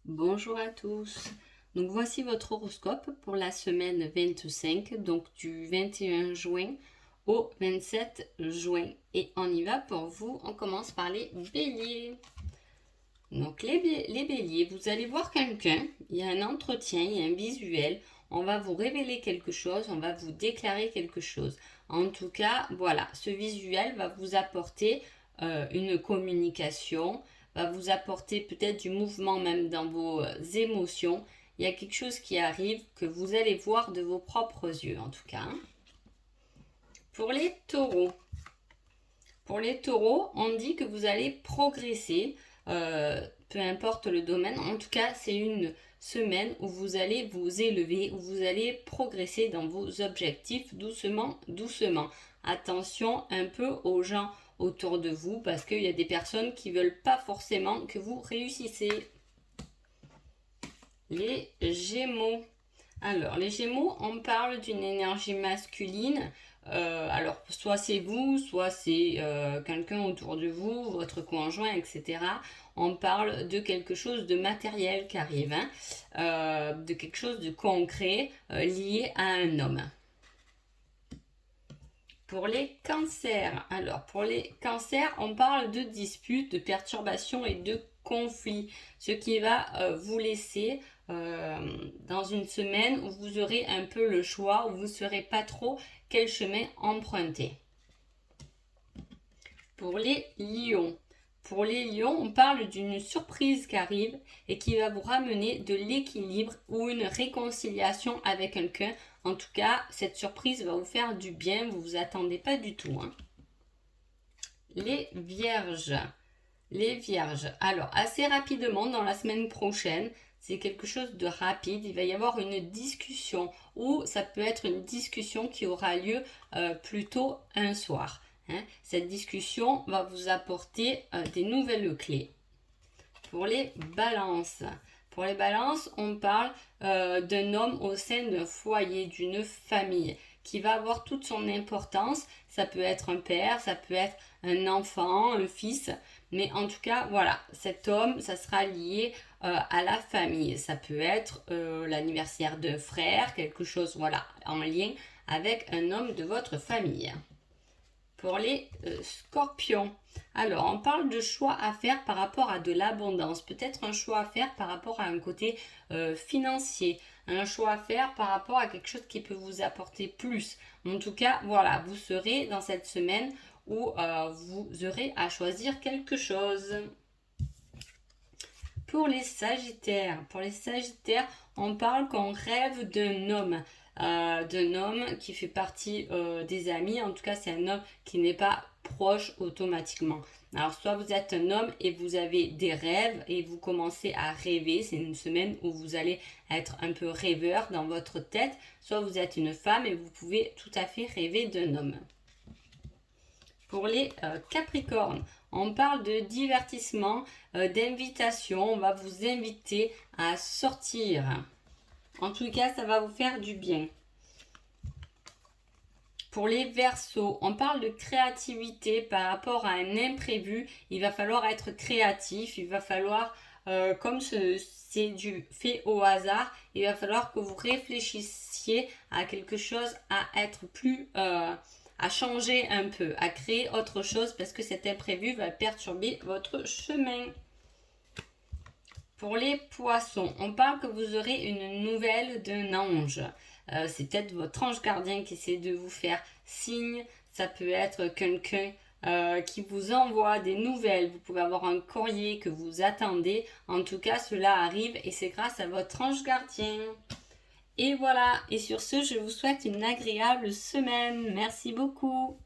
Bonjour à tous. Donc voici votre horoscope pour la semaine 25, donc du 21 juin au 27 juin. Et on y va pour vous. On commence par les béliers. Donc les béliers, vous allez voir quelqu'un, il y a un entretien, il y a un visuel, on va vous révéler quelque chose, on va vous déclarer quelque chose. En tout cas, voilà, ce visuel va vous apporter une communication, va vous apporter peut-être du mouvement même dans vos émotions. Il y a quelque chose qui arrive que vous allez voir de vos propres yeux en tout cas, hein. Pour les taureaux, on dit que vous allez progresser, peu importe le domaine. En tout cas, c'est une semaine où vous allez vous élever, où vous allez progresser dans vos objectifs doucement, doucement. Attention un peu aux gens autour de vous parce qu'il y a des personnes qui ne veulent pas forcément que vous réussissez. Les Gémeaux. Alors, les Gémeaux, on parle d'une énergie masculine. Alors, soit c'est vous, soit c'est quelqu'un autour de vous, votre conjoint, etc. On parle de quelque chose de matériel qui arrive, hein, de quelque chose de concret lié à un homme. Pour les cancers, alors pour les cancers, on parle de disputes, de perturbations et de conflits, ce qui va vous laisser dans une semaine où vous aurez un peu le choix, où vous ne saurez pas trop quel chemin emprunter. Pour les lions. Pour les lions, on parle d'une surprise qui arrive et qui va vous ramener de l'équilibre ou une réconciliation avec quelqu'un. En tout cas, cette surprise va vous faire du bien, vous ne vous attendez pas du tout, hein. Les vierges. Les vierges. Alors, assez rapidement, dans la semaine prochaine, c'est quelque chose de rapide. Il va y avoir une discussion ou ça peut être une discussion qui aura lieu plutôt un soir, hein. Cette discussion va vous apporter des nouvelles clés. Pour les balances. Pour les balances, on parle d'un homme au sein d'un foyer, d'une famille, qui va avoir toute son importance. Ça peut être un père, ça peut être un enfant, un fils. Mais en tout cas, voilà, cet homme, ça sera lié à la famille. Ça peut être l'anniversaire d'un frère, quelque chose, voilà, en lien avec un homme de votre famille. Pour les scorpions. Alors, on parle de choix à faire par rapport à de l'abondance. Peut-être un choix à faire par rapport à un côté financier. Un choix à faire par rapport à quelque chose qui peut vous apporter plus. En tout cas, voilà, vous serez dans cette semaine où vous aurez à choisir quelque chose. Pour les sagittaires, on parle qu'on rêve d'un homme qui fait partie des amis. En tout cas, c'est un homme qui n'est pas proche automatiquement. Alors, soit vous êtes un homme et vous avez des rêves et vous commencez à rêver. C'est une semaine où vous allez être un peu rêveur dans votre tête. Soit vous êtes une femme et vous pouvez tout à fait rêver d'un homme. Pour les Capricornes, on parle de divertissement, d'invitation. On va vous inviter à sortir. En tout cas, ça va vous faire du bien. Pour les Verseaux, on parle de créativité par rapport à un imprévu. Il va falloir être créatif. Il va falloir, comme c'est du fait au hasard, il va falloir que vous réfléchissiez à quelque chose, à être plus... à changer un peu, à créer autre chose parce que cet imprévu va perturber votre chemin. Pour les poissons, on parle que vous aurez une nouvelle d'un ange. C'est peut-être votre ange gardien qui essaie de vous faire signe. Ça peut être quelqu'un qui vous envoie des nouvelles. Vous pouvez avoir un courrier que vous attendez. En tout cas, cela arrive et c'est grâce à votre ange gardien. Et voilà, et sur ce, je vous souhaite une agréable semaine. Merci beaucoup.